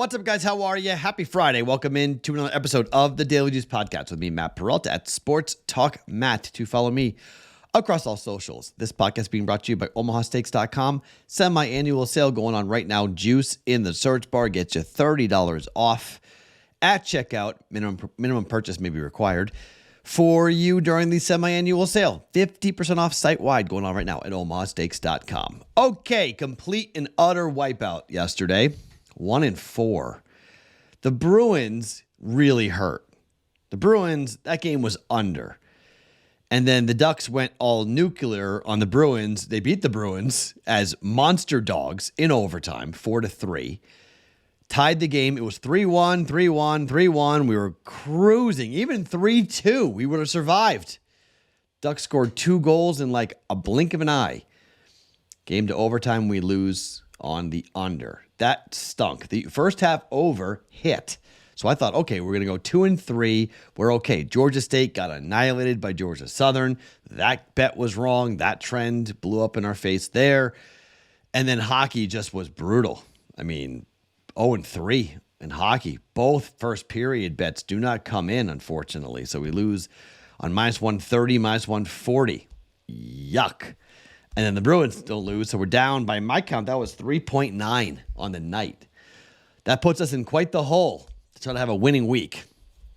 What's up, guys? How are you? Happy Friday. Welcome in to another episode of the Daily Juice Podcast with me, Matt Perrault, at Sports Talk Matt, to follow me across all socials. This podcast being brought to you by OmahaSteaks.com. Semi-annual sale going on right now. Juice in the search bar gets you $30 off at checkout. Minimum purchase may be required for you during the semi-annual sale. 50% off site-wide going on right now at OmahaSteaks.com. Okay, complete and utter wipeout yesterday. 1-4. The Bruins really hurt. The Bruins, that game was under. And then the Ducks went all nuclear on the Bruins. They beat the Bruins as monster dogs in overtime, 4-3. Tied the game. It was 3-1, 3-1, 3-1. We were cruising. Even 3-2, we would have survived. Ducks scored 2 goals in like a blink of an eye. Game to overtime, we lose on the under. That stunk. The first half over hit. So I thought, okay, we're going to go 2-3. We're okay. Georgia State got annihilated by Georgia Southern. That bet was wrong. That trend blew up in our face there. And then hockey just was brutal. I mean, 0-3 in hockey. Both first period bets do not come in, unfortunately. So we lose on -130, -140. Yuck. And then the Bruins still lose, so we're down. By my count, that was 3.9 on the night. That puts us in quite the hole to try to have a winning week.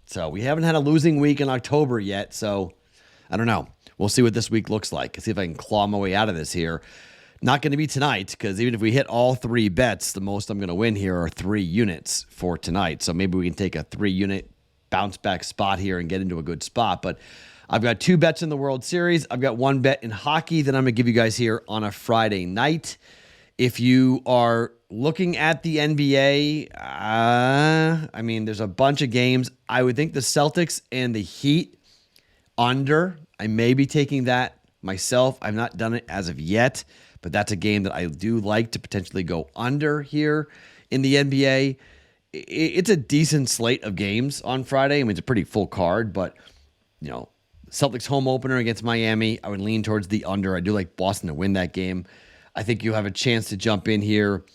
So we haven't had a losing week in October yet, so I don't know. We'll see what this week looks like. See if I can claw my way out of this here. Not going to be tonight, because even if we hit all 3 bets, the most I'm going to win here are 3 units for tonight. So maybe we can take a 3-unit bounce back spot here and get into a good spot. But I've got 2 bets in the World Series. I've got 1 bet in hockey that I'm going to give you guys here on a Friday night. If you are looking at the NBA, I mean, there's a bunch of games. I would think the Celtics and the Heat under. I may be taking that myself. I've not done it as of yet, but that's a game that I do like to potentially go under here in the NBA. It's a decent slate of games on Friday. I mean, it's a pretty full card, but, you know, Celtics home opener against Miami, I would lean towards the under. I do like Boston to win that game. I think you have a chance to jump in here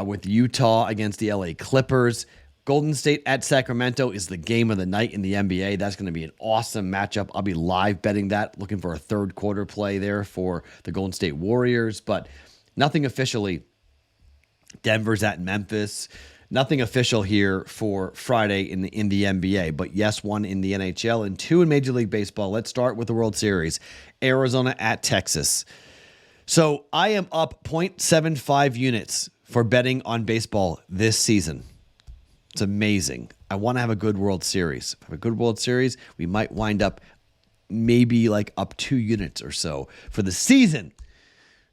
with Utah against the LA Clippers. Golden State at Sacramento is the game of the night in the NBA. That's going to be an awesome matchup. I'll be live betting that, looking for a third quarter play there for the Golden State Warriors, but nothing officially. Denver's at Memphis. Nothing official here for Friday in the NBA, but yes, 1 in the NHL and 2 in Major League Baseball. Let's start with the World Series. Arizona at Texas. So I am up 0.75 units for betting on baseball this season. It's amazing. I want to have a good World Series. If I have a good World Series, we might wind up maybe like up 2 units or so for the season.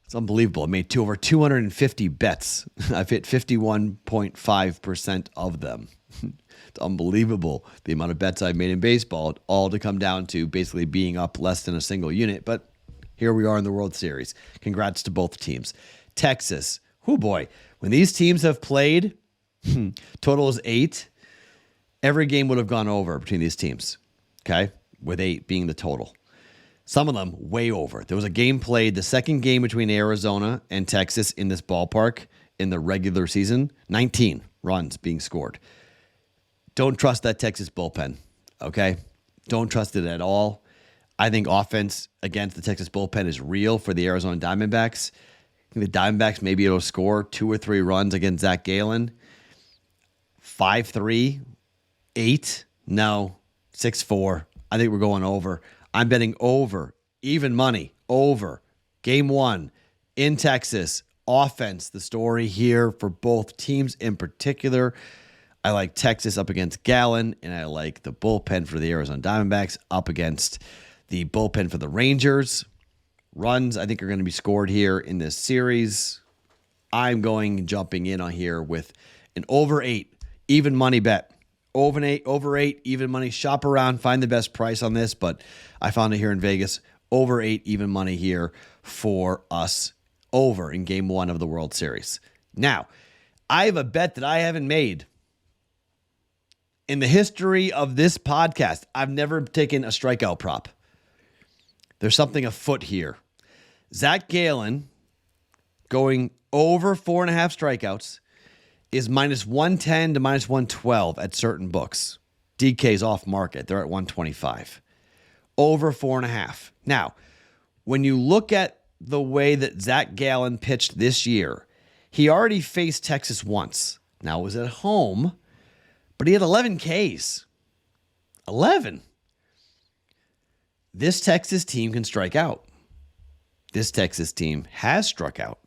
It's unbelievable. I made over 250 bets. I've hit 51.5% of them. It's unbelievable the amount of bets I've made in baseball, all to come down to basically being up less than a single unit. But here we are in the World Series. Congrats to both teams. Texas, oh boy, when these teams have played, total is 8. Every game would have gone over between these teams, okay, with 8 being the total. Some of them way over. There was a game played, the second game between Arizona and Texas in this ballpark in the regular season, 19 runs being scored. Don't trust that Texas bullpen, okay? Don't trust it at all. I think offense against the Texas bullpen is real for the Arizona Diamondbacks. I think the Diamondbacks maybe it'll score 2 or 3 runs against Zach Gallen. 5-3, 8, no, 6-4. I think we're going over. I'm betting over, even money, over. Game 1 in Texas. Offense, the story here for both teams in particular. I like Texas up against Gallen, and I like the bullpen for the Arizona Diamondbacks up against the bullpen for the Rangers. Runs, I think, are going to be scored here in this series. I'm jumping in on here with an over 8, even money bet. Over 8, even money. Shop around, find the best price on this, but I found it here in Vegas. Over 8, even money here for us over in Game 1 of the World Series. Now, I have a bet that I haven't made in the history of this podcast. I've never taken a strikeout prop. There's something afoot here. Zach Gallen going over 4.5 strikeouts is minus 110 to minus 112 at certain books. DK's off market. They're at 125. Over 4.5. Now, when you look at the way that Zach Gallen pitched this year, he already faced Texas once. Now, it was at home, but he had 11 Ks. 11. This Texas team can strike out. This Texas team has struck out.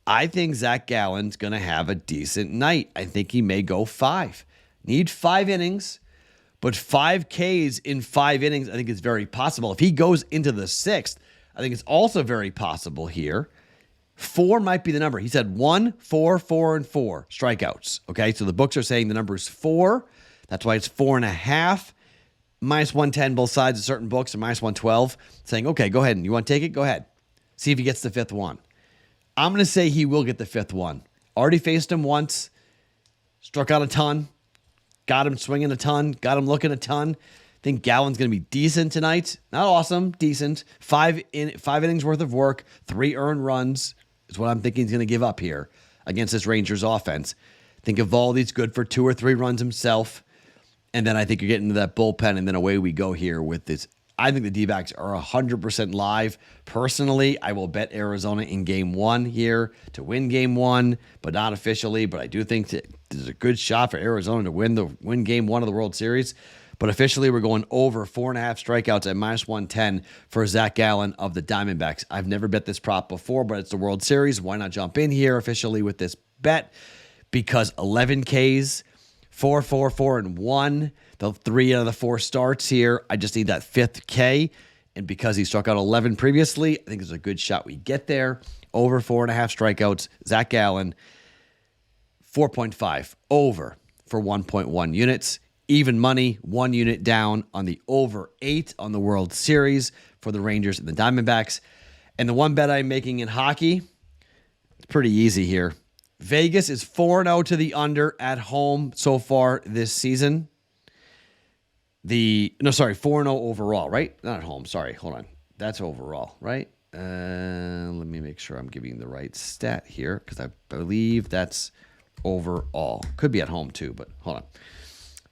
I think Zach Gallen's going to have a decent night. I think he may go 5. Need 5 innings, but 5 Ks in 5 innings, I think is very possible. If he goes into the 6th, I think it's also very possible here. 4 might be the number. He said 1, 4, 4, and 4 strikeouts. Okay, so the books are saying the number is 4. That's why it's 4.5. Minus 110 both sides of certain books, and minus 112. Saying, okay, go ahead. You want to take it? Go ahead. See if he gets the 5th one. I'm going to say he will get the 5th one. Already faced him once. Struck out a ton. Got him swinging a ton. Got him looking a ton. I think Gallen's going to be decent tonight. Not awesome, decent. 5 innings worth of work. 3 earned runs is what I'm thinking he's going to give up here against this Rangers offense. I think Eovaldi's good for 2 or 3 runs himself. And then I think you're getting into that bullpen, and then away we go here with this. I think the D-backs are 100% live. Personally, I will bet Arizona in Game 1 here to win Game 1, but not officially. But I do think that there's a good shot for Arizona to win Game 1 of the World Series. But officially, we're going over 4.5 strikeouts at minus 110 for Zach Gallen of the Diamondbacks. I've never bet this prop before, but it's the World Series. Why not jump in here officially with this bet? Because 11 Ks, 4, 4, 4, and 1. The 3 out of the 4 starts here. I just need that 5th K. And because he struck out 11 previously, I think there's a good shot we get there. Over 4.5 strikeouts. Zach Gallen, 4.5. Over for 1.1 units. Even money, 1 unit down on the over 8 on the World Series for the Rangers and the Diamondbacks. And the one bet I'm making in hockey, it's pretty easy here. Vegas is 4-0 to the under at home so far this season. 4-0 overall, right? Not at home. Sorry, hold on. That's overall, right? Let me make sure I'm giving the right stat here because I believe that's overall. Could be at home too, but hold on.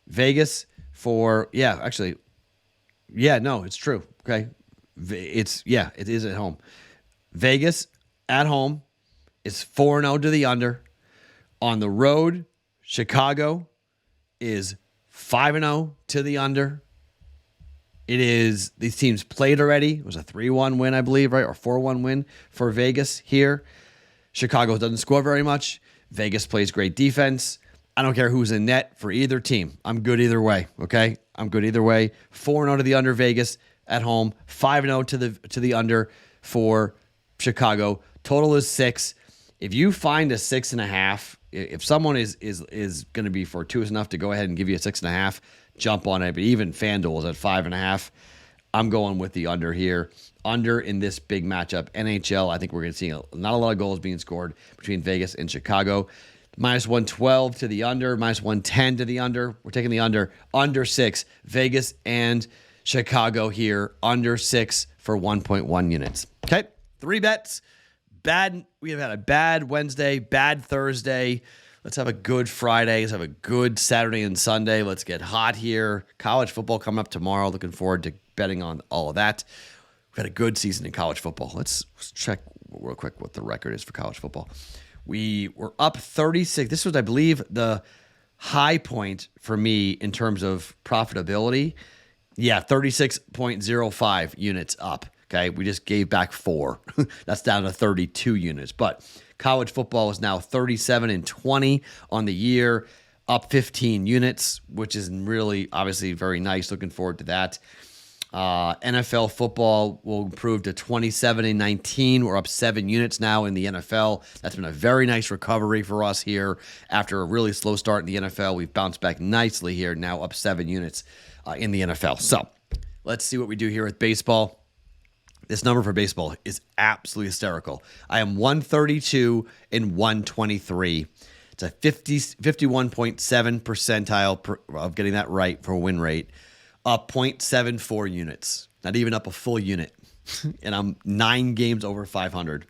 Vegas it's true. Okay. It is at home. Vegas at home is 4-0 to the under. On the road, Chicago is 5-0 to the under. These teams played already. It was a 3-1 win, I believe, right? Or 4-1 win for Vegas here. Chicago doesn't score very much. Vegas plays great defense. I don't care who's in net for either team. I'm good either way, okay? I'm good either way. 4-0 to the under Vegas at home. 5-0 to the under for Chicago. Total is 6. If you find a 6.5, if someone is going to be fortuitous enough to go ahead and give you a 6.5, jump on it. But even FanDuel is at 5.5. I'm going with the under here. Under in this big matchup. NHL, I think we're going to see not a lot of goals being scored between Vegas and Chicago. Minus 112 to the under, minus 110 to the under. We're taking the under. Under 6. Vegas and Chicago here. Under 6 for 1.1 units. Okay, 3 bets. We have had a bad Wednesday, bad Thursday. Let's have a good Friday. Let's have a good Saturday and Sunday. Let's get hot here. College football coming up tomorrow. Looking forward to betting on all of that. We've had a good season in college football. Let's check real quick what the record is for college football. We were up 36. This was, I believe, the high point for me in terms of profitability. Yeah, 36.05 units up. Okay, we just gave back 4. That's down to 32 units. But college football is now 37-20 on the year, up 15 units, which is really obviously very nice. Looking forward to that. NFL football will improve to 27-19. We're up 7 units now in the NFL. That's been a very nice recovery for us here. After a really slow start in the NFL, we've bounced back nicely here, now up 7 units in the NFL. So let's see what we do here with baseball. This number for baseball is absolutely hysterical. I am 132 and 123. It's a 51.7 percentile of getting that right for a win rate. Up 0.74 units. Not even up a full unit. And I'm 9 games over 500.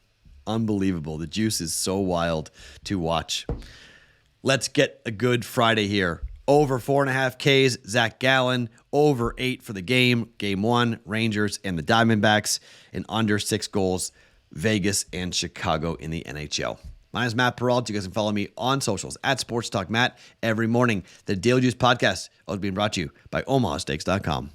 Unbelievable. The juice is so wild to watch. Let's get a good Friday here. Over 4.5 Ks, Zach Gallen. Over 8 for the game. Game 1, Rangers and the Diamondbacks. And under 6 goals, Vegas and Chicago in the NHL. My name is Matt Perrault. You guys can follow me on socials at Sports Talk Matt every morning. The Daily Juice Podcast is being brought to you by OmahaSteaks.com.